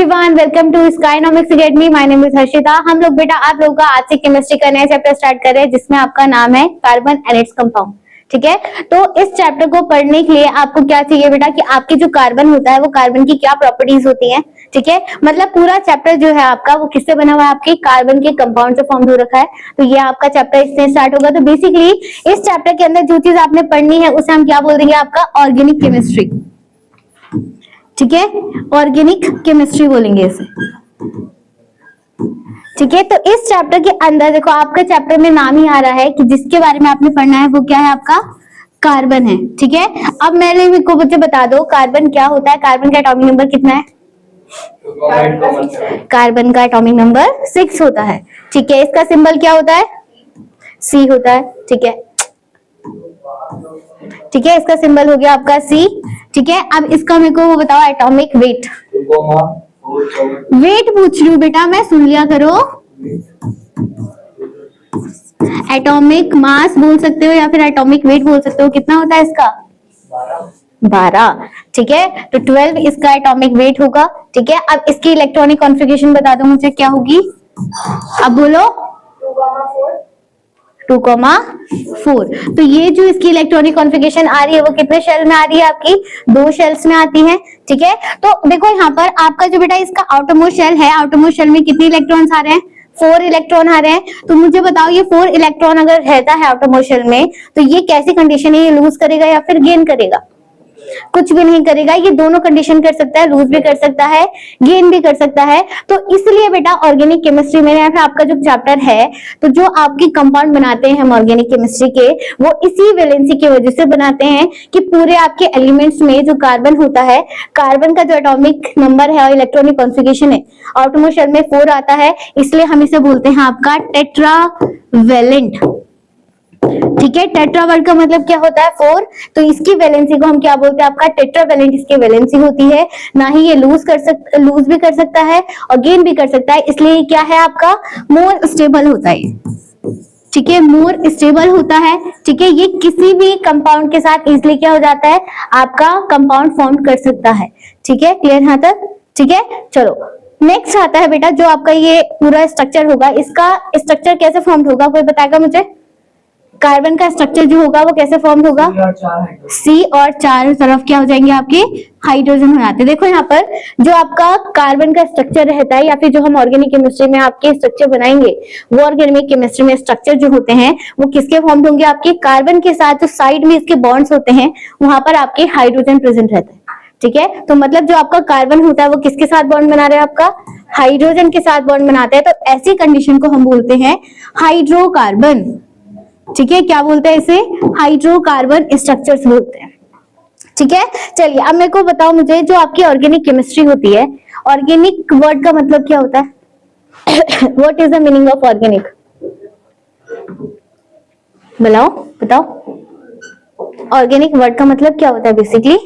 Welcome to Skynomics academy. My name is Harshita. हम लोग बेटा आप लोगों का आज से केमिस्ट्री का नया चैप्टर स्टार्ट कर रहे हैं जिसमें आपका नाम है कार्बन एंड इट्स कंपाउंड। ठीक है, तो इस चैप्टर को पढ़ने के लिए आपको क्या चाहिए बेटा कि आपके जो कार्बन होता है वो कार्बन की क्या प्रॉपर्टीज होती हैं। ठीक है, मतलब पूरा चैप्टर जो है आपका वो किससे बना हुआ है, आपके कार्बन के कंपाउंड से फॉर्म हो रखा है। तो ये आपका चैप्टर इससे स्टार्ट होगा। तो बेसिकली इस चैप्टर के अंदर जो चीज आपने पढ़नी है उसे हम क्या बोल देंगे, आपका ऑर्गेनिक केमिस्ट्री। ठीक है, ऑर्गेनिक केमिस्ट्री बोलेंगे इसे। ठीक है, तो इस चैप्टर के अंदर देखो आपका चैप्टर में नाम ही आ रहा है कि जिसके बारे में आपने पढ़ना है वो क्या है, आपका कार्बन है। ठीक है, अब मैंने को मुझे बता दो कार्बन क्या होता है। कार्बन का एटॉमिक नंबर कितना है? कार्बन का एटॉमिक नंबर 6 होता है। ठीक है, इसका सिंबल क्या होता है? सी होता है। ठीक है, ठीक है, इसका सिंबल हो गया आपका सी। ठीक है, अब इसका मेरे को वो बताओ एटॉमिक वेट। वेट पूछ रही हूँ बेटा मैं, सुन लिया करो। एटॉमिक मास बोल सकते हो या फिर एटॉमिक वेट बोल सकते हो। कितना होता है इसका? 12। ठीक है, तो 12 इसका एटॉमिक वेट होगा। ठीक है, अब इसकी इलेक्ट्रॉनिक कॉन्फ़िगरेशन बता दो मुझे क्या होगी। अब बोलो 2,4। तो ये जो इसकी इलेक्ट्रॉनिक कॉन्फ़िगरेशन आ रही है वो कितने शेल में आ रही है? आपकी 2 शेल्स में आती है। ठीक है, तो देखो यहाँ पर आपका जो बेटा इसका आउटरमोस्ट शेल है, आउटरमोस्ट शेल में कितने इलेक्ट्रॉन्स आ रहे हैं? 4 इलेक्ट्रॉन आ रहे हैं। तो मुझे बताओ ये 4 इलेक्ट्रॉन अगर रहता है आउटरमोस्ट शेल में तो ये कैसी कंडीशन है, ये लूज करेगा या फिर गेन करेगा? कुछ भी नहीं करेगा। ये दोनों कंडीशन कर सकता है, लूज भी कर सकता है, गेन भी कर सकता है। तो इसलिए बेटा ऑर्गेनिक केमिस्ट्री में या फिर आपका जो चैप्टर है, तो जो आपके कंपाउंड बनाते हैं हम ऑर्गेनिक केमिस्ट्री के, वो इसी वैलेंसी की वजह से बनाते हैं कि पूरे आपके एलिमेंट्स में जो कार्बन होता है, कार्बन का जो एटॉमिक नंबर है और इलेक्ट्रॉनिक कॉन्फ़िगरेशन है आउटरमोस्ट शेल में 4 आता है, इसलिए हम इसे बोलते हैं आपका टेट्रावैलेंट। ठीक है, टेट्रावर्ड का मतलब क्या होता है? 4। तो इसकी वैलेंसी को हम क्या बोलते हैं? आपका टेट्रावैलेंट इसकी वैलेंसी होती है। ना ही ये लूज भी कर सकता है और गेन भी कर सकता है, इसलिए क्या है आपका मोर स्टेबल होता है। ठीक है, मोर स्टेबल होता है। ठीक है, ये किसी भी कंपाउंड के साथ इजिली क्या हो जाता है, आपका कंपाउंड फॉर्म कर सकता है। ठीक है, क्लियर यहाँ तक? ठीक है, चलो नेक्स्ट आता है बेटा जो आपका ये पूरा स्ट्रक्चर होगा, इसका स्ट्रक्चर कैसे फॉर्म होगा, कोई बताएगा मुझे? कार्बन का स्ट्रक्चर जो होगा वो कैसे फॉर्म होगा? सी और चारों तरफ क्या हो जाएंगे आपके? हाइड्रोजन हो जाते हैं। देखो यहाँ पर जो आपका कार्बन का स्ट्रक्चर रहता है या फिर जो हम ऑर्गेनिक केमिस्ट्री में आपके स्ट्रक्चर बनाएंगे, वो ऑर्गेनिक केमिस्ट्री में स्ट्रक्चर जो होते हैं वो किसके फॉर्म होंगे? आपके कार्बन के साथ जो साइड में इसके बॉन्ड्स होते हैं वहां पर आपके हाइड्रोजन प्रेजेंट रहते हैं। ठीक है, तो मतलब जो आपका कार्बन होता है वो किसके साथ बॉन्ड बना रहे हैं? आपका हाइड्रोजन के साथ बॉन्ड बनाते हैं। तो ऐसी कंडीशन को हम बोलते हैं हाइड्रोकार्बन। ठीक है, क्या बोलते हैं इसे? हाइड्रोकार्बन स्ट्रक्चर्स बोलते हैं। ठीक है, चलिए अब मेरे को बताओ मुझे जो आपकी ऑर्गेनिक केमिस्ट्री होती है, ऑर्गेनिक वर्ड का मतलब क्या होता है? What is the meaning of organic? बताओ ऑर्गेनिक वर्ड का मतलब क्या होता है? बेसिकली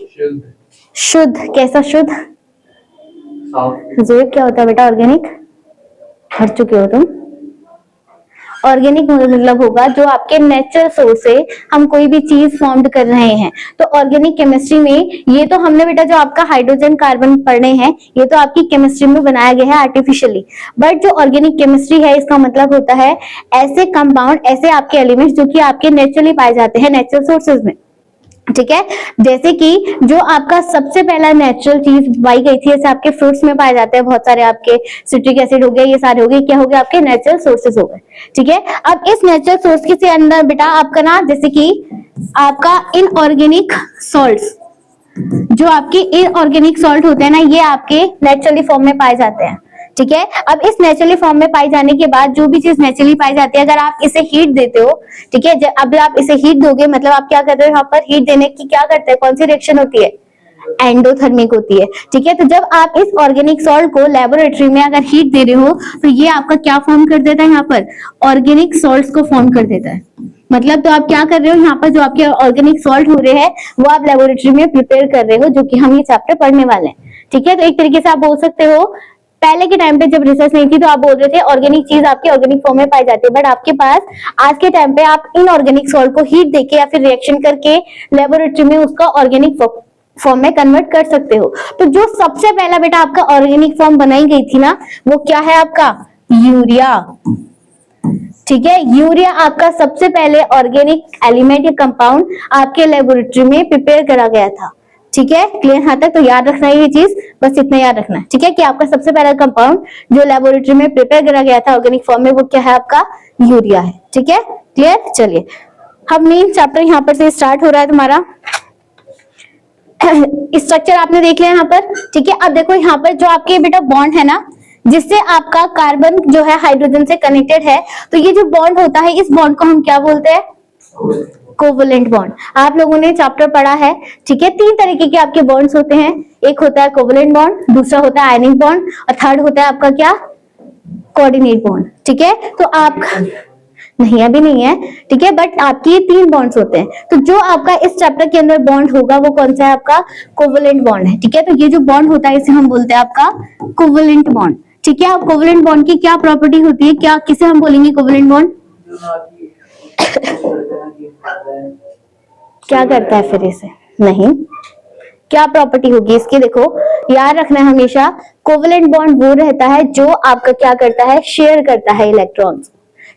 शुद्ध। कैसा शुद्ध? जोर क्या होता है बेटा ऑर्गेनिक? हट चुके हो तुम। ऑर्गेनिक मतलब होगा जो आपके नेचुरल सोर्स से हम कोई भी चीज फॉर्म कर रहे हैं। तो ऑर्गेनिक केमिस्ट्री में ये तो हमने बेटा जो आपका हाइड्रोजन कार्बन पढ़ने हैं ये तो आपकी केमिस्ट्री में बनाया गया है आर्टिफिशियली, बट जो ऑर्गेनिक केमिस्ट्री है इसका मतलब होता है ऐसे कंपाउंड, ऐसे आपके एलिमेंट्स जो कि आपके नेचुरली पाए जाते हैं नेचुरल सोर्सेज में। ठीक है, जैसे कि जो आपका सबसे पहला नेचुरल चीज पाई गई थी, जैसे आपके फ्रूट्स में पाए जाते हैं बहुत सारे, आपके सिट्रिक एसिड हो गए, ये सारे हो गए, क्या हो गए? आपके नेचुरल सोर्सेज हो गए। ठीक है, अब इस नेचुरल सोर्स के अंदर बेटा आपका ना, जैसे कि आपका इनऑर्गेनिक सॉल्ट्स, जो आपके इनऑर्गेनिक सॉल्ट होते हैं ना, ये आपके नेचुरली फॉर्म में पाए जाते हैं। ठीक है, अब इस नेचुरली फॉर्म में पाई जाने के बाद जो भी चीज नेचुरली पाई जाती है, अगर आप इसे हीट देते हो, ठीक है, अब आप इसे हीट दोगे मतलब आप क्या कर रहे हो? यहाँ पर हीट देने की क्या करते हैं? कौन सी रिएक्शन होती है? एंडोथर्मिक होती है। ठीक है, तो जब आप इस ऑर्गेनिक सॉल्ट को लेबोरेटरी में अगर हीट दे रहे हो तो ये आपका क्या फॉर्म कर देता है? यहाँ पर ऑर्गेनिक सॉल्ट्स को फॉर्म कर देता है। मतलब तो आप क्या कर रहे हो, यहाँ पर जो आपके ऑर्गेनिक सॉल्ट हो रहे हैं वो आप लेबोरेटरी में प्रिपेयर कर रहे हो, जो कि हम ये चैप्टर पढ़ने वाले हैं। ठीक है, तो एक तरीके से आप बोल सकते हो पहले के टाइम पे जब रिसर्च नहीं थी तो आप बोल रहे थे ऑर्गेनिक चीज आपकी ऑर्गेनिक फॉर्म में पाई जाती है, बट आपके पास आज के टाइम पे आप इनऑर्गेनिक सॉल्ट को हीट देके या फिर रिएक्शन करके लेबोरेटरी में उसका ऑर्गेनिक फॉर्म में कन्वर्ट कर सकते हो। तो जो सबसे पहला बेटा आपका ऑर्गेनिक फॉर्म बनाई गई थी ना, वो क्या है आपका यूरिया। ठीक है, यूरिया आपका सबसे पहले ऑर्गेनिक एलिमेंट या कंपाउंड आपके लेबोरेटरी में प्रिपेयर करा गया था। ठीक है, क्लियर यहाँ तक? तो याद रखना है ये चीज, बस इतना याद रखना है। ठीक है, कि आपका सबसे पहला कंपाउंड जो लेबोरेटरी में प्रिपेयर करा गया था ऑर्गेनिक फॉर्म में, वो क्या है आपका यूरिया है। ठीक है, क्लियर? चलिए, अब मेन चैप्टर यहाँ पर से स्टार्ट हो रहा है तुम्हारा। स्ट्रक्चर आपने देख लिया यहाँ पर। ठीक है, अब देखो यहाँ पर जो आपके बेटा बॉन्ड है ना, जिससे आपका कार्बन जो है हाइड्रोजन से कनेक्टेड है, तो ये जो बॉन्ड होता है, इस बॉन्ड को हम क्या बोलते हैं? Covalent bond. आप लोगों ने चैप्टर पढ़ा है। ठीक है, 3 तरीके के आपके बॉन्ड्स होते हैं। एक होता है कोवलेंट बॉन्ड, दूसरा होता है आयनिक बॉन्ड, और थर्ड होता है आपका क्या? Coordinate bond. ठीक है, तो आप नहीं, अभी नहीं है। ठीक है, बट आपके 3 बॉन्ड्स होते हैं। तो जो आपका इस चैप्टर के अंदर बॉन्ड होगा वो कौन सा है? आपका कोवलेंट बॉन्ड है। ठीक है, तो ये जो बॉन्ड होता है इसे हम बोलते हैं आपका कोवलेंट बॉन्ड। ठीक है, अब कोवलेंट बॉन्ड की क्या प्रॉपर्टी होती है, क्या किसे हम बोलेंगे कोवलेंट बॉन्ड? क्या करता है फिर इसे? नहीं, क्या प्रॉपर्टी होगी इसकी? देखो, याद रखना है हमेशा, कोवलेंट बॉन्ड वो रहता है जो आपका क्या करता है? शेयर करता है इलेक्ट्रॉन्स।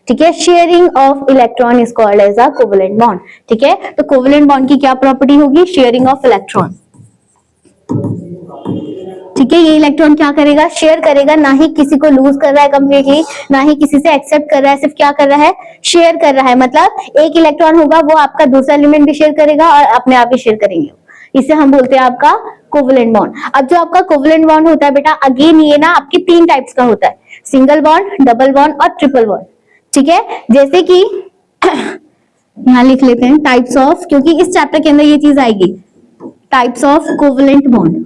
ठीक है, sharing of electron is called as a covalent bond. ठीक है, तो कोवलेंट बॉन्ड की क्या प्रॉपर्टी होगी? Sharing of electron. ठीक है, ये इलेक्ट्रॉन क्या करेगा? शेयर करेगा, ना ही किसी को लूज कर रहा है कंप्लीटली, ना ही किसी से एक्सेप्ट कर रहा है, सिर्फ क्या कर रहा है? शेयर कर रहा है। मतलब एक इलेक्ट्रॉन होगा वो आपका दूसरा एलिमेंट भी शेयर करेगा और अपने आप भी शेयर करेंगे। इसे हम बोलते हैं आपका कोवलेंट बॉन्ड। अब जो आपका कोवलेंट बॉन्ड होता है बेटा, अगेन ये ना आपके 3 टाइप्स का होता है, सिंगल बॉन्ड, डबल बॉन्ड और ट्रिपल बॉन्ड। ठीक है, जैसे कि यहां लिख लेते हैं टाइप्स ऑफ, क्योंकि इस चैप्टर के अंदर ये चीज आएगी, टाइप्स ऑफ कोवलेंट बॉन्ड।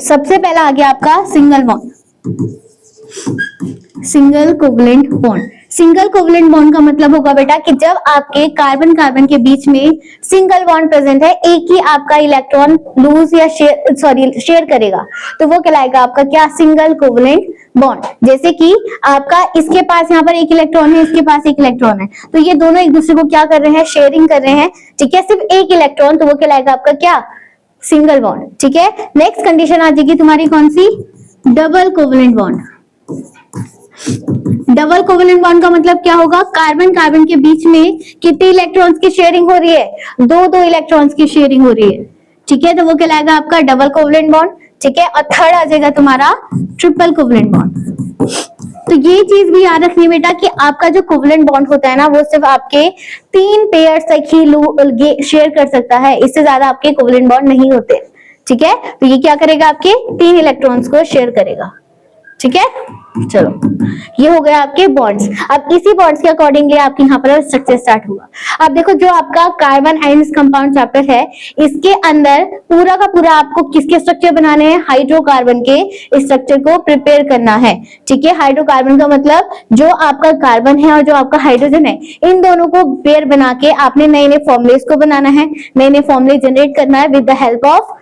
सबसे पहला आ गया आपका single bond, single covalent bond. Single covalent bond का मतलब होगा बेटा कि जब आपके कार्बन कार्बन के बीच में सिंगल बॉन्ड प्रेजेंट है, एक ही आपका इलेक्ट्रॉन लूज या शेयर करेगा, तो वो कहलाएगा आपका क्या? Single covalent bond. जैसे कि आपका इसके पास यहाँ पर एक इलेक्ट्रॉन है, इसके पास एक इलेक्ट्रॉन है, तो ये दोनों एक दूसरे को क्या कर रहे हैं? शेयरिंग कर रहे हैं। ठीक है, सिर्फ एक इलेक्ट्रॉन, तो वो कहलाएगा आपका क्या? Single bond. ठीक है, नेक्स्ट कंडीशन आ जाएगी तुम्हारी कौन सी? Double covalent bond. Double covalent bond का मतलब क्या होगा? कार्बन कार्बन के बीच में कितने इलेक्ट्रॉन्स की शेयरिंग हो रही है? 2-2 इलेक्ट्रॉन्स की शेयरिंग हो रही है। ठीक है, तो वो कहलाएगा आपका डबल कोवलेंट बॉन्ड। ठीक है, और थर्ड आ जाएगा तुम्हारा ट्रिपल कोवलेंट बॉन्ड। तो ये चीज भी याद रखनी बेटा कि आपका जो कोवलेंट बॉन्ड होता है ना, वो सिर्फ आपके 3 पेयर्स तक ही शेयर कर सकता है, इससे ज्यादा आपके कोवलेंट बॉन्ड नहीं होते। ठीक है, तो ये क्या करेगा? आपके 3 इलेक्ट्रॉन्स को शेयर करेगा। ठीक है, चलो, ये हो गया आपके बॉन्ड्स। अब इसी बॉन्ड्स के अकॉर्डिंगली आपके यहाँ पर स्ट्रक्चर स्टार्ट हुआ। अब देखो, जो आपका कार्बन आयन्स कंपाउंड चैप्टर है, इसके अंदर पूरा का पूरा आपको किसके स्ट्रक्चर बनाने हैं? हाइड्रोकार्बन के स्ट्रक्चर को प्रिपेयर करना है। ठीक है, हाइड्रोकार्बन का मतलब जो आपका कार्बन है और जो आपका हाइड्रोजन है, इन दोनों को पेयर बना के आपने नए नए फॉर्मुलेस को बनाना है, नए नए फॉर्मुले जनरेट करना है विद द हेल्प ऑफ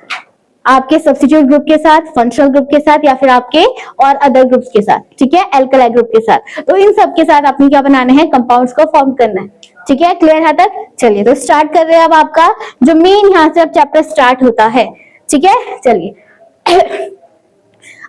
आपके सब्स्टिट्यूट ग्रुप के साथ, फंक्शनल ग्रुप के साथ, या फिर आपके और अदर ग्रुप्स के साथ। ठीक है, एल्कलाइ ग्रुप के साथ। तो इन सब के साथ आपने क्या बनाना है? कंपाउंड्स को फॉर्म करना है। ठीक है, क्लियर है तक? चलिए, तो स्टार्ट कर रहे हैं अब आपका जो मेन यहाँ से अब चैप्टर स्टार्ट होता है। ठीक है, चलिए।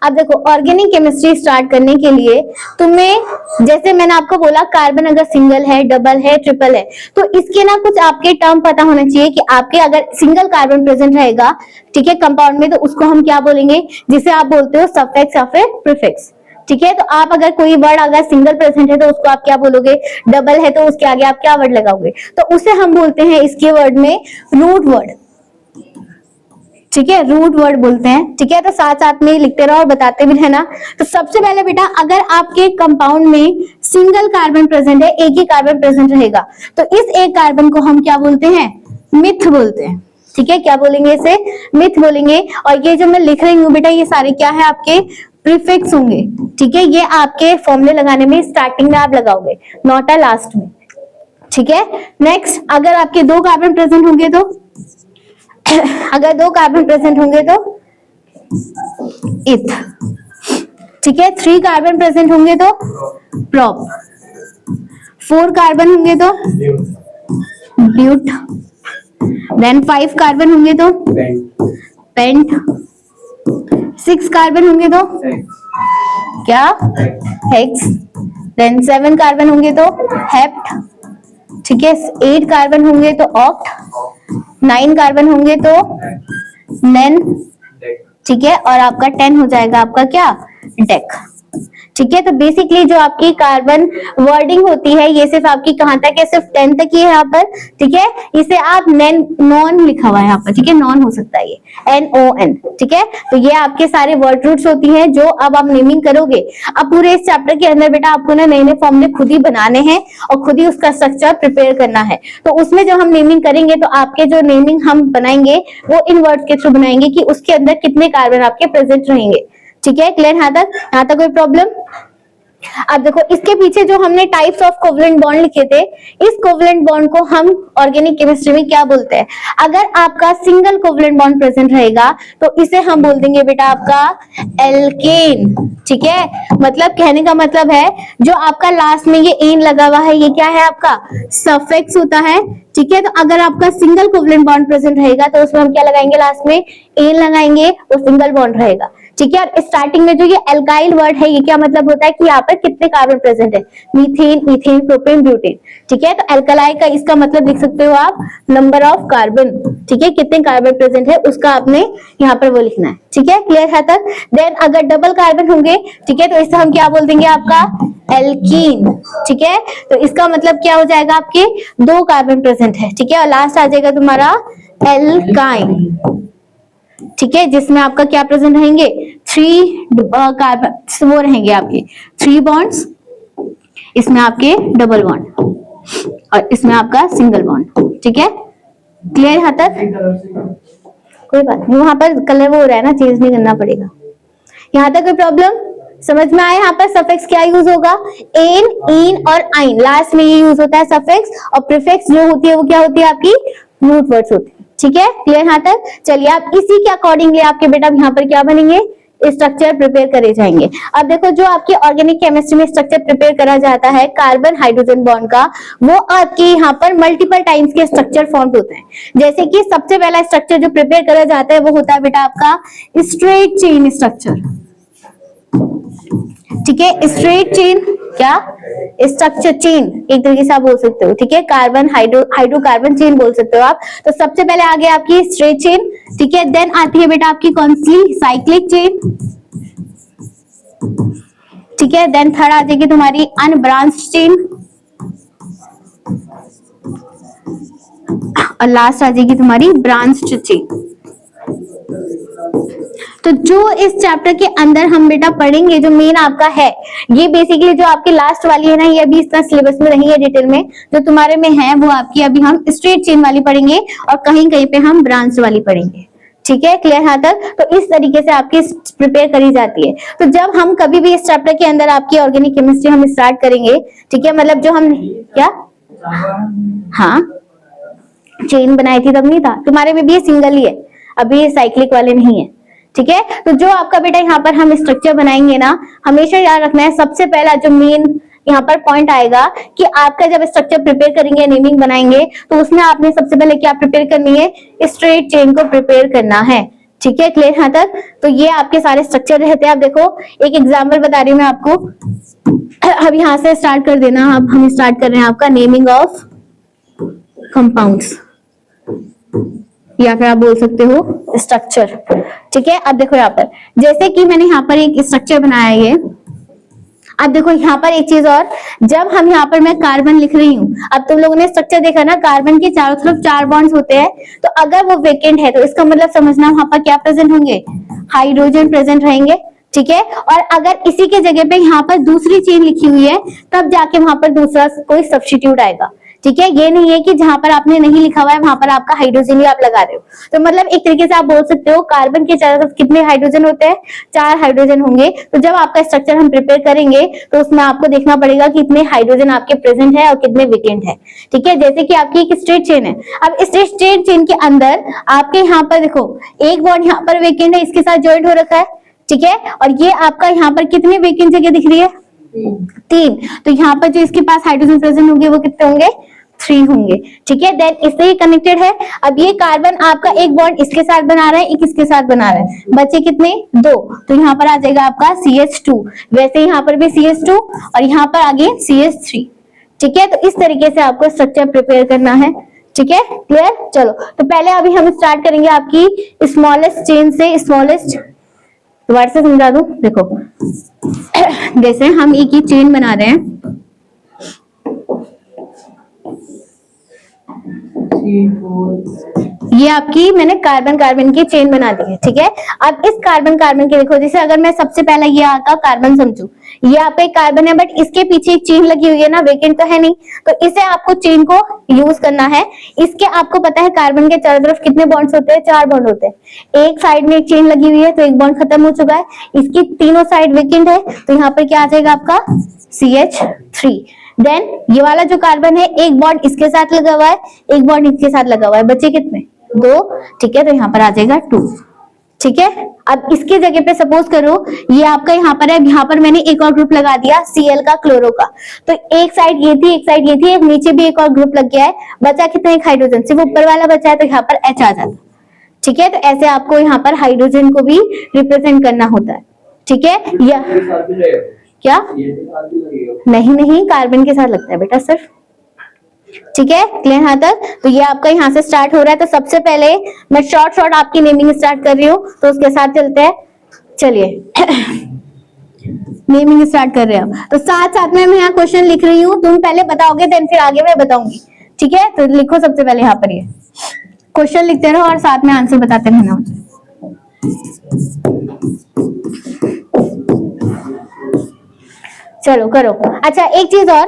अब देखो, ऑर्गेनिक केमिस्ट्री स्टार्ट करने के लिए तुम्हें, जैसे मैंने आपको बोला, कार्बन अगर सिंगल है, डबल है, ट्रिपल है, तो इसके ना कुछ आपके टर्म पता होना चाहिए कि आपके अगर सिंगल कार्बन प्रेजेंट रहेगा, ठीक है, कंपाउंड में, तो उसको हम क्या बोलेंगे? जिसे आप बोलते हो सफिक्स या फिर प्रीफिक्स। ठीक है, तो आप अगर कोई वर्ड अगर सिंगल प्रेजेंट है तो उसको आप क्या बोलोगे? डबल है तो उसके आगे आप क्या वर्ड लगाओगे? तो उसे हम बोलते हैं इसके वर्ड में रूट वर्ड। ठीक है, रूट वर्ड बोलते हैं। ठीक है, तो साथ साथ में लिखते रहो और बताते भी रहना। तो सबसे पहले बेटा, अगर आपके कंपाउंड में सिंगल कार्बन प्रेजेंट है, एक ही कार्बन प्रेजेंट रहेगा, तो इस एक कार्बन को हम क्या बोलते हैं? मिथ बोलते हैं। ठीक है, क्या बोलेंगे? इसे मिथ बोलेंगे। और ये जो मैं लिख रही हूँ बेटा, ये सारे क्या है? आपके प्रीफिक्स होंगे। ठीक है, ये आपके फॉर्मूले लगाने में स्टार्टिंग में आप लगाओगे, नॉट अ लास्ट में। ठीक है, नेक्स्ट, अगर आपके 2 कार्बन प्रेजेंट होंगे तो अगर 2 कार्बन प्रेजेंट होंगे तो इथ। ठीक है, 3 कार्बन प्रेजेंट होंगे तो प्रोप, 4 कार्बन होंगे तो ब्यूट, देन 5 कार्बन होंगे तो पेंट, 6 कार्बन होंगे तो क्या, हेक्स, देन 7 कार्बन होंगे तो हेप्ट, ठीक है, 8 कार्बन होंगे तो ऑक्ट, 9 कार्बन होंगे तो नेन, ठीक है, और आपका 10 हो जाएगा आपका क्या, डेक, ठीक है। तो बेसिकली जो आपकी कार्बन वर्डिंग होती है ये सिर्फ आपकी कहां तक है, सिर्फ 10 तक ही है यहाँ पर, ठीक है। इसे आप नॉन लिखा हुआ है यहाँ पर, ठीक है, नॉन हो सकता है ये NON, ठीक है। तो ये आपके सारे वर्ड रूट्स होती हैं जो अब आप नेमिंग करोगे। अब पूरे इस चैप्टर के अंदर बेटा आपको ना नए नए फॉर्मूले खुद ही बनाने हैं और खुद ही उसका स्ट्रक्चर प्रिपेयर करना है। तो उसमें जब हम नेमिंग करेंगे तो आपके जो नेमिंग हम बनाएंगे वो इन वर्ड्स के थ्रू बनाएंगे कि उसके अंदर कितने कार्बन आपके प्रेजेंट रहेंगे, ठीक है। क्लियर यहाँ तक कोई प्रॉब्लम? अब देखो इसके पीछे जो हमने टाइप्स ऑफ कोवलेंट बॉन्ड लिखे थे, इस कोवलेंट बॉन्ड को हम ऑर्गेनिक केमिस्ट्री में क्या बोलते हैं? अगर आपका सिंगल कोवलेंट बॉन्ड प्रेजेंट रहेगा तो इसे हम बोल देंगे बेटा आपका एल्केन, ठीक है। मतलब कहने का मतलब है जो आपका लास्ट में ये एन लगा हुआ है ये क्या है आपका सफिक्स होता है, ठीक है। तो अगर आपका सिंगल कोवलेंट बॉन्ड प्रेजेंट रहेगा तो उसमें हम क्या लगाएंगे, लास्ट में एन लगाएंगे, वो सिंगल बॉन्ड रहेगा, ठीक है। और स्टार्टिंग में जो ये एल्काइल वर्ड है ये क्या मतलब होता है कि यहाँ पर कितने कार्बन प्रेजेंट है, मीथेन, इथेन, प्रोपेन, ब्यूटेन, ठीक है। तो एल्कलाई का इसका मतलब लिख सकते हो आप नंबर ऑफ कार्बन, ठीक है, कितने कार्बन प्रेजेंट है उसका आपने यहाँ पर वो लिखना है, ठीक है। क्लियर है तक? देन अगर डबल कार्बन होंगे, ठीक है, तो इससे हम क्या बोल देंगे आपका एल्कीन, ठीक है। तो इसका मतलब क्या हो जाएगा, आपके 2 कार्बन प्रेजेंट है, ठीक है, और लास्ट आ जाएगा तुम्हारा एल्काइन, ठीक है, जिसमें आपका क्या प्रेजेंट रहेंगे 3 कार्बन वो रहेंगे आपके 3 बॉन्ड्स, इसमें आपके डबल बॉन्ड और इसमें आपका सिंगल बॉन्ड, ठीक है। क्लियर यहाँ तक? कोई बात नहीं, वहां पर कलर वो हो रहा है ना, चेंज नहीं करना पड़ेगा। यहाँ तक कोई प्रॉब्लम समझ में आया? यहाँ पर सफिक्स क्या यूज होगा, एन, इन और आइन, लास्ट में ये यूज होता है सफिक्स, और प्रीफिक्स जो होती है वो क्या होती है आपकी रूट वर्ड्स होती है, ठीक है। क्लियर यहाँ तक? चलिए आप इसी के अकॉर्डिंगली आपके बेटा यहाँ पर क्या बनेंगे, स्ट्रक्चर प्रिपेयर करे जाएंगे। अब देखो जो आपकी ऑर्गेनिक केमिस्ट्री में स्ट्रक्चर प्रिपेयर करा जाता है कार्बन हाइड्रोजन बॉन्ड का, वो आपके यहाँ पर मल्टीपल टाइम्स के स्ट्रक्चर फॉर्म होते हैं। जैसे कि सबसे पहला स्ट्रक्चर जो प्रिपेयर करा जाता है वो होता है बेटा आपका स्ट्रेट चेन स्ट्रक्चर, ठीक है। स्ट्रेट चेन क्या, स्ट्रक्चर चेन एक तरीके से आप बोल सकते हो, ठीक है, कार्बन हाइड्रोकार्बन चेन बोल सकते हो आप। तो सबसे पहले आगे आपकी स्ट्रेट चेन, ठीक है। देन आती है बेटा आपकी कौन सी, साइक्लिक चेन, ठीक है। देन थर्ड आ जाएगी तुम्हारी अनब्रांच्ड चेन, और लास्ट आ जाएगी तुम्हारी ब्रांच्ड चेन। तो जो इस चैप्टर के अंदर हम बेटा पढ़ेंगे जो मेन आपका है, ये बेसिकली जो आपकी लास्ट वाली है ना, ये अभी इतना सिलेबस में नहीं है डिटेल में, जो तुम्हारे में है वो आपकी अभी हम स्ट्रेट चेन वाली पढ़ेंगे और कहीं कहीं पे हम ब्रांच वाली पढ़ेंगे, ठीक है। क्लियर यहाँ तक? तो इस तरीके से आपकी प्रिपेयर करी जाती है। तो जब हम कभी भी इस चैप्टर के अंदर आपकी ऑर्गेनिक केमिस्ट्री हम स्टार्ट करेंगे, ठीक है, मतलब जो हम क्या, हाँ चेन बनाई थी तब नहीं था, तुम्हारे में भी ये सिंगल ही है, अभी ये साइक्लिक वाले नहीं है, ठीक है। तो जो आपका बेटा यहाँ पर हम स्ट्रक्चर बनाएंगे ना, हमेशा याद रखना है सबसे पहला जो मेन यहाँ पर पॉइंट आएगा कि आपका जब स्ट्रक्चर प्रिपेयर करेंगे, नेमिंग बनाएंगे, तो उसमें आपने सबसे पहले क्या प्रिपेयर करनी है, स्ट्रेट चेन को प्रिपेयर करना है, ठीक है। क्लियर यहाँ तक? तो ये आपके सारे स्ट्रक्चर रहते हैं। आप देखो एक एग्जाम्पल बता रही हूँ मैं आपको, अब यहाँ से स्टार्ट कर देना। अब हम स्टार्ट कर रहे हैं आपका नेमिंग ऑफ कंपाउंड्स, या फिर आप बोल सकते हो स्ट्रक्चर, ठीक है। अब देखो यहाँ पर जैसे कि मैंने यहाँ पर एक स्ट्रक्चर बनाया है ये, अब देखो यहाँ पर एक चीज और, जब हम यहाँ पर मैं कार्बन लिख रही हूँ, अब तुम लोगों ने स्ट्रक्चर देखा ना, कार्बन के चारों तरफ 4 बॉन्ड्स होते हैं, तो अगर वो वेकेंट है तो इसका मतलब समझना वहां पर क्या प्रेजेंट होंगे, हाइड्रोजन प्रेजेंट रहेंगे, ठीक है। और अगर इसी के जगह पे यहाँ पर दूसरी चेन लिखी हुई है तब जाके वहां पर दूसरा कोई सब्स्टिट्यूट आएगा, ठीक है। ये नहीं है कि जहां पर आपने नहीं लिखा हुआ है वहां पर आपका हाइड्रोजन ही आप लगा रहे हो। तो मतलब एक तरीके से आप बोल सकते हो कार्बन के चारों तरफ कितने हाइड्रोजन होते हैं, 4 हाइड्रोजन होंगे। तो जब आपका स्ट्रक्चर हम प्रिपेयर करेंगे तो उसमें आपको देखना पड़ेगा कि कितने हाइड्रोजन आपके प्रेजेंट है और कितने वेकेंट है, ठीक है। जैसे कि आपकी एक स्ट्रेट चेन है, अब स्ट्रेट चेन के अंदर आपके यहाँ पर देखो एक बॉन्ड यहाँ पर वेकेंट है, इसके साथ ज्वाइंट हो रखा है, ठीक है। और ये आपका यहाँ पर कितने वेकेंट जगह दिख रही है, 3। तो यहाँ पर जो इसके पास हाइड्रोजन प्रेजेंट होंगे वो कितने होंगे, 3 होंगे, ठीक है। देन इससे ही कनेक्टेड है। अब ये कार्बन आपका एक बॉन्ड इसके साथ बना रहा है, एक इसके साथ बना रहा है, बचे कितने 2, तो यहाँ पर आ जाएगा आपका CH2। वैसे यहाँ पर भी CH2 और यहाँ पर आगे CH3, ठीक है। तो इस तरीके से आपको स्ट्रक्चर प्रिपेयर करना है, ठीक है। क्लियर? चलो तो पहले अभी हम स्टार्ट करेंगे आपकी स्मॉलेस्ट चेन से। स्मॉलेस्ट दोबारा से समझा दूं, देखो जैसे हम एक ही चेन बना रहे हैं, ये आपकी मैंने कार्बन कार्बन की चेन बना दी है, ठीक है। अब इस कार्बन कार्बन के देखो, जैसे अगर मैं सबसे पहला ये आपका कार्बन समझू, ये आपका एक कार्बन है बट इसके पीछे एक चेन लगी हुई है ना, वेकेंट तो है नहीं, तो इसे आपको चेन को यूज करना है। इसके आपको पता है कार्बन के चारों तरफ कितने बॉन्ड्स होते हैं, 4 बॉन्ड होते हैं। एक साइड में एक चेन लगी हुई है तो एक बॉन्ड खत्म हो चुका है, इसकी तीनों साइड वेकेंट है, तो यहाँ पर क्या आ जाएगा आपका CH3। देन ये वाला जो कार्बन है एक बॉन्ड इसके साथ लगा हुआ है, एक बॉन्ड इसके साथ लगा हुआ है, बचे कितने 2, ठीक है। तो यहाँ पर आ जाएगा 2, ठीक है। अब इसके जगह पे सपोज करो ये आपका यहाँ पर है, यहाँ पर मैंने एक और ग्रुप लगा दिया Cl का, क्लोरो का, तो एक साइड ये थी, एक साइड ये थी, एक नीचे भी एक और ग्रुप लग गया है, बचा कितना एक हाइड्रोजन, सिर्फ ऊपर वाला बचा है, तो यहाँ पर H आ जाता, ठीक है। तो ऐसे आपको यहाँ पर हाइड्रोजन को भी रिप्रेजेंट करना होता है, ठीक है। या क्या नहीं नहीं कार्बन के साथ लगता है बेटा सिर्फ, ठीक है। क्लियर यहाँ तक? तो ये आपका यहाँ से स्टार्ट हो रहा है। तो सबसे पहले मैं शॉर्ट आपकी नेमिंग स्टार्ट कर रही हूँ, तो उसके साथ चलते हैं, चलिए नेमिंग स्टार्ट कर रहे हैं। तो साथ साथ में मैं यहाँ क्वेश्चन लिख रही हूँ, तुम पहले बताओगे देन फिर आगे मैं बताऊंगी, ठीक है। तो लिखो सबसे पहले यहाँ पर ये क्वेश्चन लिखते रहो और साथ में आंसर बताते रहना मुझे। चलो करो। अच्छा एक चीज और,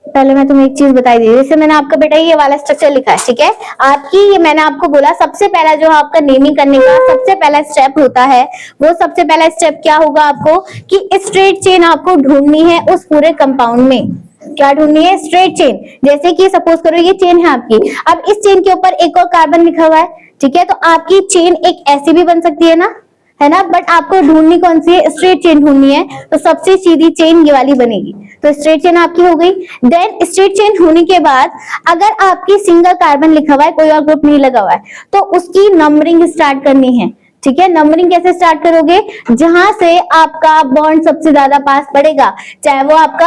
पहले मैं तुम्हें एक चीज बताई दी, जैसे मैंने आपका बेटा ये वाला स्ट्रक्चर लिखा है, ठीक है। आपकी ये मैंने आपको बोला सबसे पहला जो आपका नेमिंग करने का सबसे पहला स्टेप होता है, वो सबसे पहला स्टेप क्या होगा आपको, कि स्ट्रेट चेन आपको ढूंढनी है उस पूरे कंपाउंड में। क्या ढूंढनी है? Straight chain. जैसे कि सपोज करो ये चेन है आपकी, अब इस चेन के ऊपर एक और कार्बन लिखा हुआ है, ठीक है। तो आपकी चेन एक ऐसी भी बन सकती है ना, है ना, बट आपको ढूंढनी कौन सी है? स्ट्रेट चेन ढूंढनी है, तो सबसे सीधी चेन ये वाली बनेगी, तो स्ट्रेट चेन आपकी हो गई। देन स्ट्रेट चेन होने के बाद अगर आपकी सिंगल कार्बन लिखा हुआ है, कोई और ग्रुप नहीं लगा हुआ है, तो उसकी नंबरिंग स्टार्ट करनी है, ठीक है। नंबरिंग कैसे स्टार्ट करोगे? जहां से आपका बॉन्ड सबसे ज्यादा पास पड़ेगा, चाहे वो आपका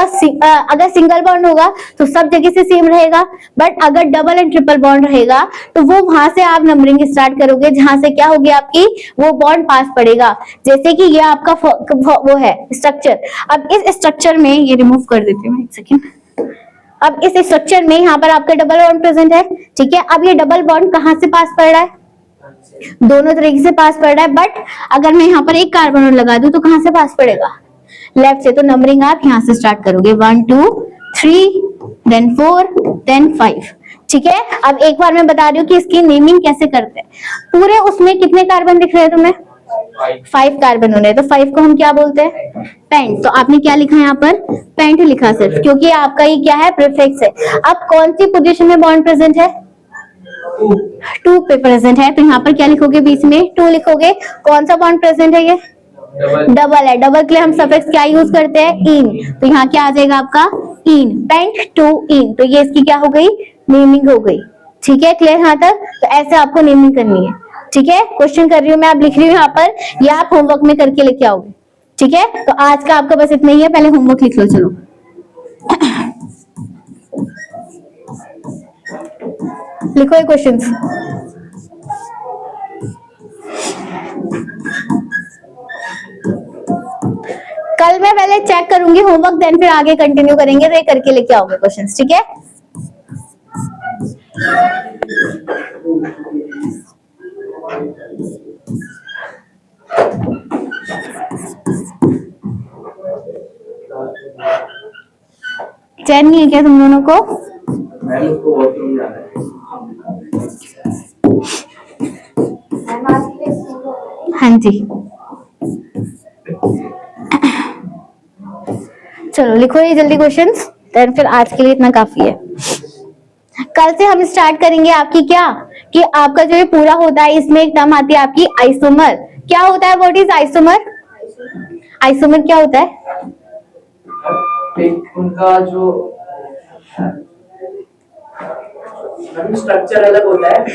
अगर सिंगल बॉन्ड होगा तो सब जगह से सेम रहेगा, बट अगर डबल एंड ट्रिपल बॉन्ड रहेगा तो वो वहां से आप नंबरिंग स्टार्ट करोगे जहां से क्या होगी आपकी वो बॉन्ड पास पड़ेगा। जैसे कि ये आपका वो है स्ट्रक्चर। अब इस स्ट्रक्चर में ये रिमूव कर देती हूँ, एक सेकेंड। अब इस स्ट्रक्चर में यहाँ पर आपका डबल बॉन्ड प्रेजेंट है, ठीक है। अब ये डबल बॉन्ड कहाँ से पास पड़ रहा है? दोनों तरीके से पास पड़ रहा है, बट अगर मैं यहाँ पर एक कार्बन और लगा दूं तो कहां से पास पड़ेगा? लेफ्ट से। तो नंबरिंग आप यहाँ से स्टार्ट करोगे, 1 2 3 देन 4 देन 5, ठीक है। अब एक बार मैं बता रही हूँ कि इसकी नेमिंग कैसे करते हैं। पूरे उसमें कितने कार्बन दिख रहे हैं तुम्हें? 5 कार्बन होने, तो 5 को हम क्या बोलते हैं? पेंट। तो आपने क्या लिखा है यहाँ पर? पेंट लिखा सिर्फ, क्योंकि आपका ये क्या है? प्रीफिक्स है। अब कौन सी पोजीशन में बॉन्ड प्रेजेंट है? 2 पे प्रेजेंट है, तो यहाँ पर क्या लिखोगे? बीच में 2 लिखोगे। कौन सा बॉन्ड प्रेजेंट है? ये डबल है। डबल के लिए हम सफिक्स क्या यूज करते हैं? इन। तो यहाँ क्या आ जाएगा आपका? इन। पेंट 2 इन। तो ये इसकी क्या हो गई? नेमिंग हो गई, ठीक है। क्लियर यहाँ तक? तो ऐसे आपको नेमिंग करनी है, ठीक है। क्वेश्चन कर रही हूँ मैं, आप लिख रही हूँ यहाँ पर, या आप होमवर्क में करके लेके आओगे, ठीक है। तो आज का आपका बस इतना ही है, पहले होमवर्क लिख लो। चलो लिखो ये क्वेश्चंस। कल मैं पहले चेक करूंगी होमवर्क, देन फिर आगे कंटिन्यू करेंगे, तो ये करके लेके आओगे क्वेश्चंस, ठीक है। चैन नहीं है क्या तुम दोनों को? हाँ जी, चलो लिखो ये जल्दी क्वेश्चंस, देन फिर आज के लिए इतना काफी है। कल से हम स्टार्ट करेंगे आपकी क्या, कि आपका जो ये पूरा होता है इसमें एक टर्म आती है आपकी आइसोमर। क्या होता है? What is isomer? आइसोमर क्या होता है? उनका जो स्ट्रक्चर अलग होता है,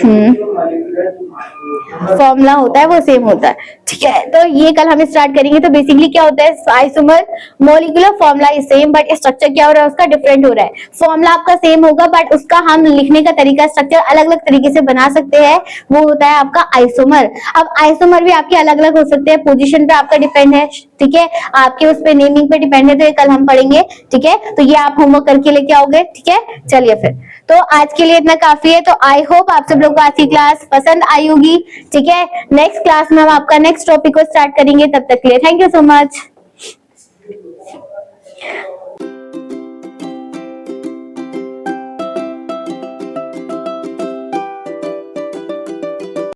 फॉर्मूला होता है वो सेम होता है, ठीक है। तो ये कल हम स्टार्ट करेंगे। तो बेसिकली क्या होता है, isomer molecular formula is same but structure क्या हो रहा है उसका डिफरेंट हो रहा है। फॉर्मूला आपका सेम होगा बट उसका हम लिखने का तरीका, स्ट्रक्चर अलग अलग तरीके से बना सकते हैं, वो होता है आपका आइसोमर। अब आइसोमर भी आपके अलग अलग हो सकते हैं, पोजीशन पे आपका डिपेंड है, ठीक है, आपके उस पे नेमिंग पे डिपेंड है। तो ये कल हम पढ़ेंगे, ठीक है। तो ये आप होमवर्क करके लेके आओगे, ठीक है। चलिए फिर, तो आज के लिए इतना काफी है। तो आई होप आप सब लोग को आज की क्लास पसंद आई होगी, ठीक है। नेक्स्ट क्लास में हम आपका नेक्स्ट टॉपिक को स्टार्ट करेंगे, तब तक के लिए थैंक यू सो मच।